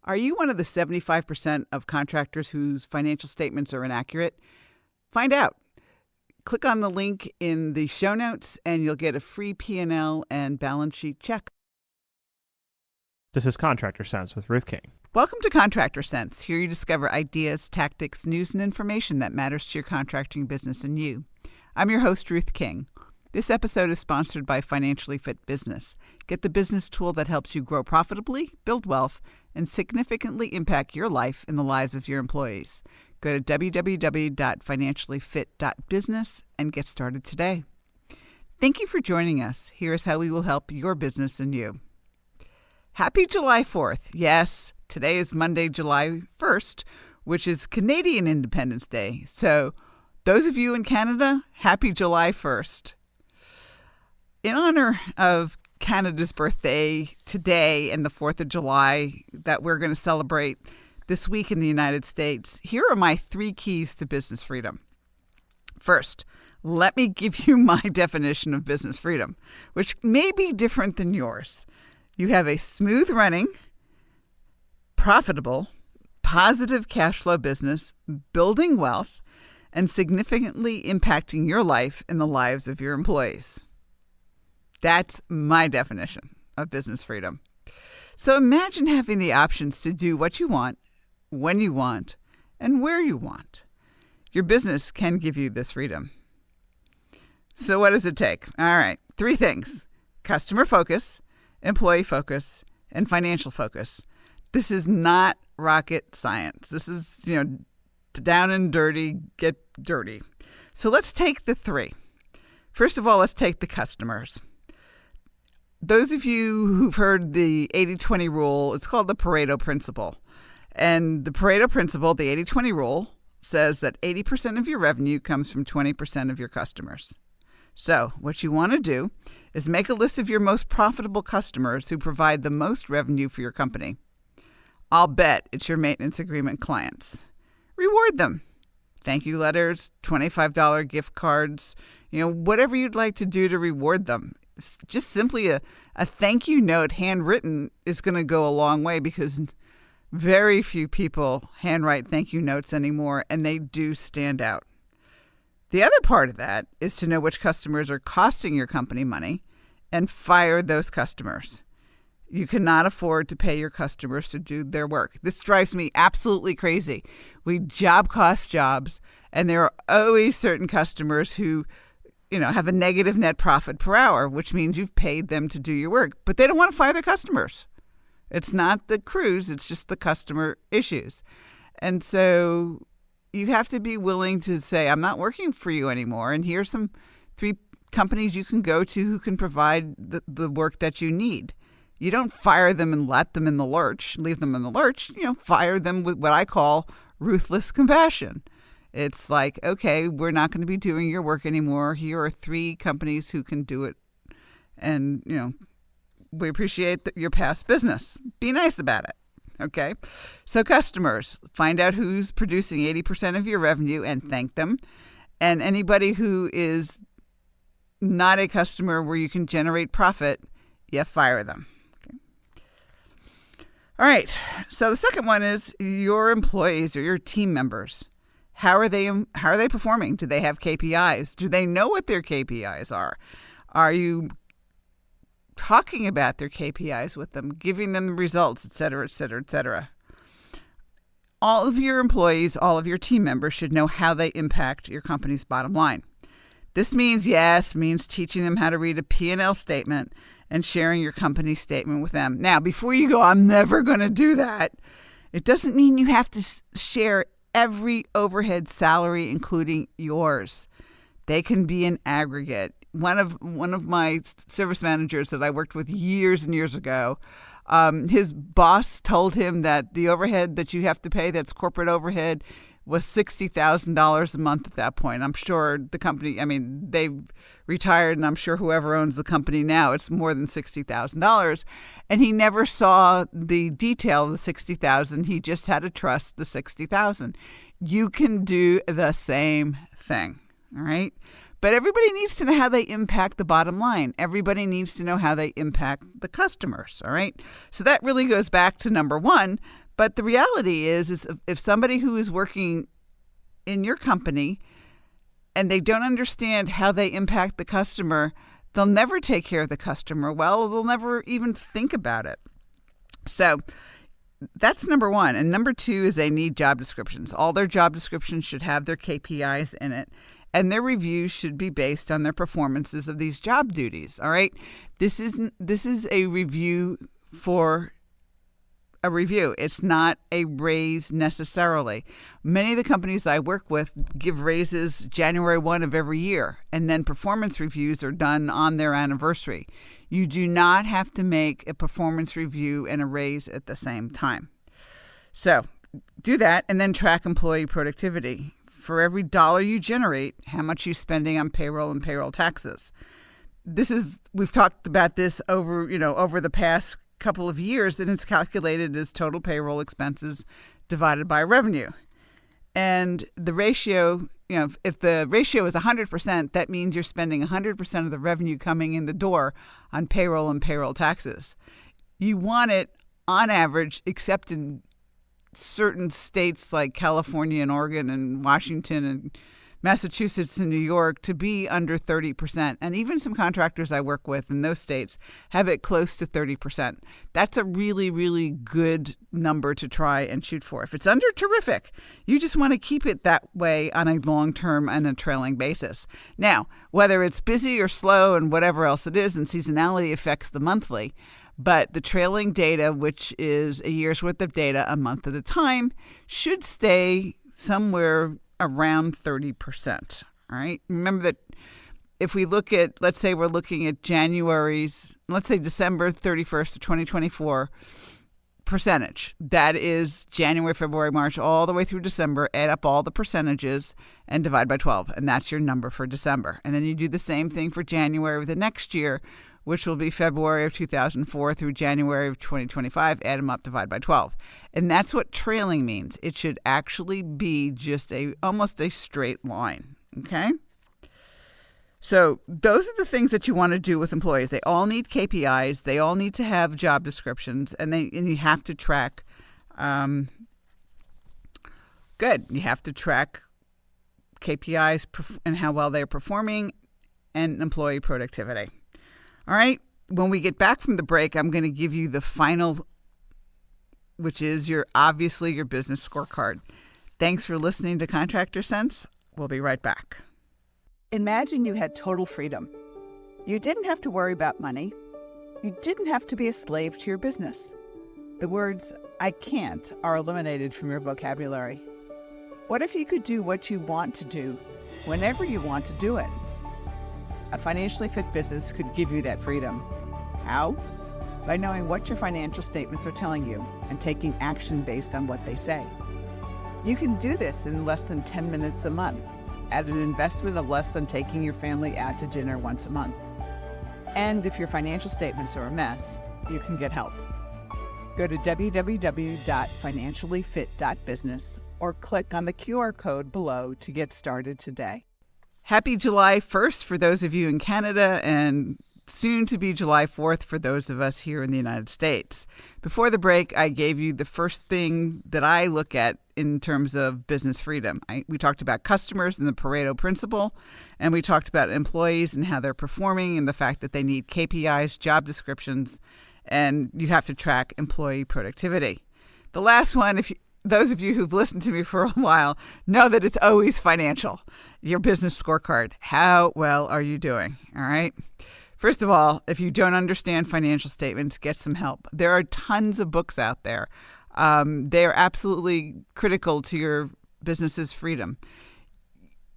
Are you one of the 75% of contractors whose financial statements are inaccurate? Find out. Click on the link in the show notes and you'll get a free P&L and balance sheet check. This is Contractor Sense with Ruth King. Welcome to Contractor Sense. Here you discover ideas, tactics, news, and information that matters to your contracting business and you. I'm your host, Ruth King. This episode is sponsored by Financially Fit Business. Get the business tool that helps you grow profitably, build wealth, and significantly impact your life and the lives of your employees. Go to www.financiallyfit.business and get started today. Thank you for joining us. Here is how we will help your business and you. Happy July 4th. Yes, today is Monday, July 1st, which is Canadian Independence Day. So those of you in Canada, happy July 1st. In honor of Canada's birthday today and the 4th of July that we're going to celebrate this week in the United States, here are my 3 keys to business freedom. First, let me give you my definition of business freedom, which may be different than yours. You have a smooth running, profitable, positive cash flow business, building wealth, and significantly impacting your life and the lives of your employees. That's my definition of business freedom. So imagine having the options to do what you want, when you want, and where you want. Your business can give you this freedom. So what does it take? All right, 3 things: customer focus, employee focus, and financial focus. This is not rocket science. This is, down and dirty, get dirty. So let's take the 3. First of all, let's take the customers. Those of you who've heard the 80-20 rule, it's called the Pareto principle. And the Pareto principle, the 80-20 rule, says that 80% of your revenue comes from 20% of your customers. So what you want to do is make a list of your most profitable customers who provide the most revenue for your company. I'll bet it's your maintenance agreement clients. Reward them. Thank you letters, $25 gift cards, whatever you'd like to do to reward them. It's just simply a thank you note handwritten is going to go a long way, because very few people handwrite thank you notes anymore, and they do stand out. The other part of that is to know which customers are costing your company money and fire those customers. You cannot afford to pay your customers to do their work. This drives me absolutely crazy. We job cost jobs, and there are always certain customers who have a negative net profit per hour, which means you've paid them to do your work, but they don't want to fire their customers. It's not the crews, it's just the customer issues. And so you have to be willing to say, I'm not working for you anymore, and here's some 3 companies you can go to who can provide the work that you need. You don't fire them and let them in the lurch, leave them in the lurch. Fire them with what I call ruthless compassion. It's like, okay, we're not going to be doing your work anymore. Here are 3 companies who can do it. And, we appreciate your past business. Be nice about it. Okay. So customers, find out who's producing 80% of your revenue and thank them. And anybody who is not a customer where you can generate profit, you fire them. Okay. All right. So the second one is your employees or your team members. How are they performing? Do they have KPIs? Do they know what their KPIs are? Are you talking about their KPIs with them, giving them the results, et cetera, et cetera, et cetera? All of your employees, all of your team members should know how they impact your company's bottom line. This means teaching them how to read a P&L statement and sharing your company statement with them. Now, before you go, I'm never going to do that, it doesn't mean you have to share every overhead salary, including yours. They can be an aggregate. One of my service managers that I worked with years and years ago, his boss told him that the overhead that you have to pay, that's corporate overhead, was $60,000 a month at that point. I'm sure the company, they've retired, and I'm sure whoever owns the company now, it's more than $60,000. And he never saw the detail of the $60,000. He just had to trust the $60,000. You can do the same thing, all right? But everybody needs to know how they impact the bottom line. Everybody needs to know how they impact the customers, all right? So that really goes back to number 1, But the reality is if somebody who is working in your company and they don't understand how they impact the customer, they'll never take care of the customer well. They'll never even think about it. So that's number one. And number two is they need job descriptions. All their job descriptions should have their KPIs in it, and their reviews should be based on their performances of these job duties. All right. This is a review for a review. It's not a raise necessarily. Many of the companies I work with give raises January 1 of every year, and then performance reviews are done on their anniversary. You do not have to make a performance review and a raise at the same time. So do that and then track employee productivity. For every dollar you generate, how much are you spending on payroll and payroll taxes? We've talked about this over the past couple of years, and it's calculated as total payroll expenses divided by revenue. And the ratio, if the ratio is 100%, that means you're spending 100% of the revenue coming in the door on payroll and payroll taxes. You want it on average, except in certain states like California and Oregon and Washington and Massachusetts and New York, to be under 30%. And even some contractors I work with in those states have it close to 30%. That's a really, really good number to try and shoot for. If it's under, terrific. You just want to keep it that way on a long-term and a trailing basis. Now, whether it's busy or slow and whatever else it is, and seasonality affects the monthly, but the trailing data, which is a year's worth of data a month at a time, should stay somewhere around 30%. All right. Remember that if we look at, let's say we're looking at December 31st of 2024 percentage. That is January, February, March, all the way through December. Add up all the percentages and divide by 12. And that's your number for December. And then you do the same thing for January of the next year, which will be February of 2004 through January of 2025. Add them up, divide by 12. And that's what trailing means. It should actually be just almost a straight line, okay? So those are the things that you want to do with employees. They all need KPIs. They all need to have job descriptions, and you have to track. You have to track KPIs and how well they're performing, and employee productivity. All right. When we get back from the break, I'm going to give you the final, which is obviously your business scorecard. Thanks for listening to Contractor Sense. We'll be right back. Imagine you had total freedom. You didn't have to worry about money. You didn't have to be a slave to your business. The words, "I can't," are eliminated from your vocabulary. What if you could do what you want to do, whenever you want to do it? A financially fit business could give you that freedom. How? By knowing what your financial statements are telling you and taking action based on what they say. You can do this in less than 10 minutes a month at an investment of less than taking your family out to dinner once a month. And if your financial statements are a mess, you can get help. Go to www.financiallyfit.business or click on the QR code below to get started today. Happy July 1st for those of you in Canada, and soon to be July 4th for those of us here in the United States. Before the break, I gave you the first thing that I look at in terms of business freedom. We talked about customers and the Pareto principle, and we talked about employees and how they're performing and the fact that they need KPIs, job descriptions, and you have to track employee productivity. The last one, those of you who've listened to me for a while know that it's always financial. Your business scorecard. How well are you doing? All right. First of all, if you don't understand financial statements, get some help. There are tons of books out there. They are absolutely critical to your business's freedom.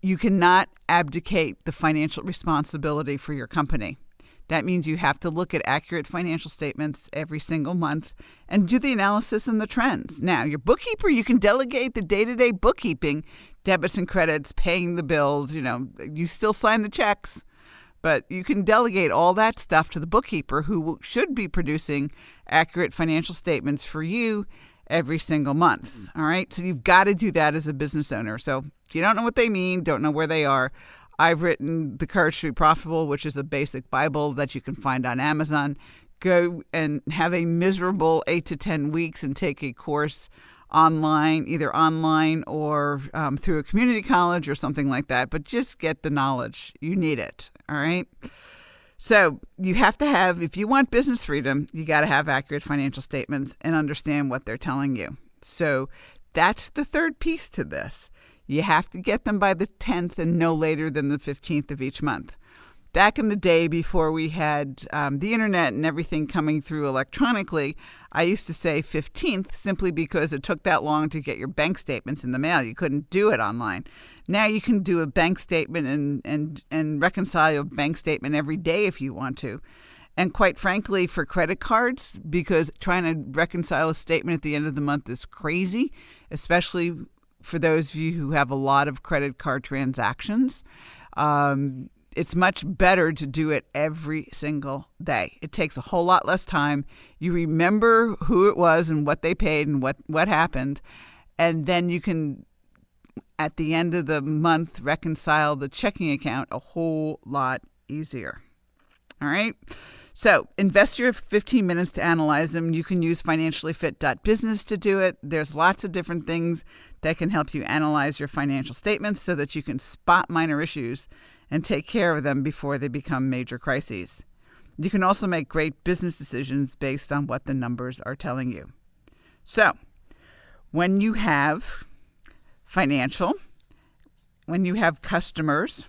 You cannot abdicate the financial responsibility for your company. That means you have to look at accurate financial statements every single month and do the analysis and the trends. Now, your bookkeeper, you can delegate the day-to-day bookkeeping, debits and credits, paying the bills. You still sign the checks, but you can delegate all that stuff to the bookkeeper, who should be producing accurate financial statements for you every single month. All right. So you've got to do that as a business owner. So if you don't know what they mean, don't know where they are, I've written The Courage to Be Profitable, which is a basic Bible that you can find on Amazon. go and have a miserable 8 to 10 weeks and take a course online, either online or through a community college or something like that. But just get the knowledge. You need it. All right. So you have to have, if you want business freedom, you got to have accurate financial statements and understand what they're telling you. So that's the third piece to this. You have to get them by the 10th and no later than the 15th of each month. Back in the day before we had the internet and everything coming through electronically, I used to say 15th simply because it took that long to get your bank statements in the mail. You couldn't do it online. Now you can do a bank statement and reconcile a bank statement every day if you want to. And quite frankly, for credit cards, because trying to reconcile a statement at the end of the month is crazy, especially for those of you who have a lot of credit card transactions. It's much better to do it every single day. It takes a whole lot less time. You remember who it was and what they paid and what happened. And then you can, at the end of the month, reconcile the checking account a whole lot easier. All right. So invest your 15 minutes to analyze them. You can use financiallyfit.business to do it. There's lots of different things that can help you analyze your financial statements so that you can spot minor issues and take care of them before they become major crises. You can also make great business decisions based on what the numbers are telling you. So when you have financial, when you have customers,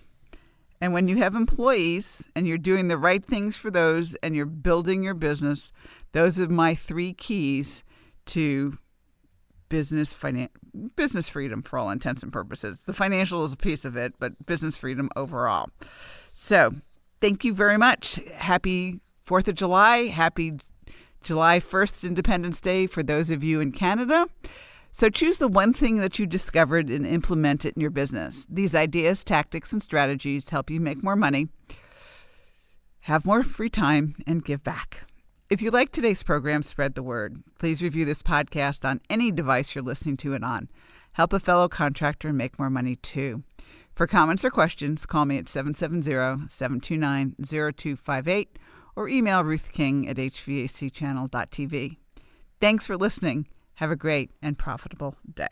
and when you have employees and you're doing the right things for those and you're building your business, those are my 3 keys to business freedom for all intents and purposes. The financial is a piece of it, but business freedom overall. So thank you very much. Happy 4th of July. Happy July 1st Independence Day for those of you in Canada. So choose the one thing that you discovered and implement it in your business. These ideas, tactics, and strategies help you make more money, have more free time, and give back. If you like today's program, spread the word. Please review this podcast on any device you're listening to it on. Help a fellow contractor make more money too. For comments or questions, call me at 770-729-0258 or email Ruth King at hvacchannel.tv. Thanks for listening. Have a great and profitable day.